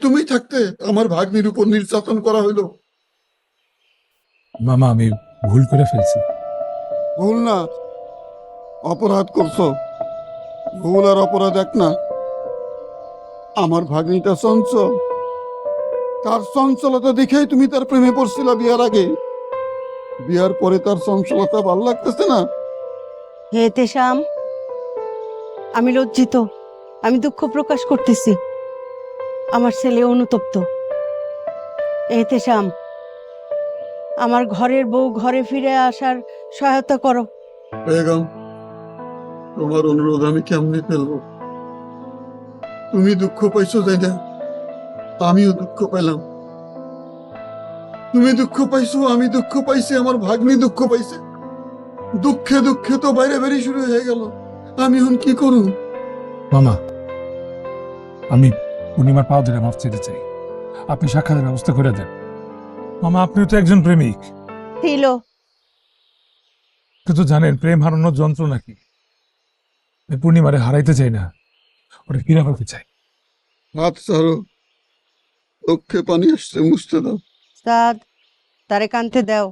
তুমি থাকতে আমার ভাগ্নির উপর নির্যাতন করা হইল। মামা আমি ভুল করে ফেলছি। ভুল না, অপরাধ করছো। ভুল আর অপরাধ এক না। আমার ভাগ্নিটা চঞ্চল, তার চঞ্চলতা দেখেই তুমি তার প্রেমে পড়ছিলা বিয়ার আগে। বিয়ার পরে তার চঞ্চলতা ভাল লাগতেছে না। হে তেশাম, আমি লজ্জিত, আমি দুঃখ প্রকাশ করতেছি। আমার ছেলে অনুতপ্ত। হে তেশাম, আমার ঘরের বউ ঘরে ফিরে আসার সহায়তা করো। বেগম, তোমার অনুরোধ আমি কেমনে ফেলবো? তুমি দুঃখ পাইছো তাই না, আমিও দুঃখ পেলাম। তুমি দুঃখ পাইছো, আমি দুঃখ পাইছি, আমার ভাগ্নি দুঃখ পাইছে। দুঃখে দুঃখে তো বাইরে বেরিয়ে শুরু হয়ে গেল। আমি এখন কি করু? মামা আমি পূর্ণিমার পাও ধরে মাফ চাইতে চাই, আপনি সাক্ষাতের ব্যবস্থা করে দেন। মামা আপনিও তো একজন প্রেমিক, ছিল। আপনি তো জানেন প্রেম হারানোর যন্ত্রণা কি। আমি পূর্ণিমারে হারাইতে চাই না, ওটা ফিরে পেতে চাই। হাত ছাড়ো, চোখে পানি আসছে, মুছতে দাও। সাদ, তারে কানতে দাও।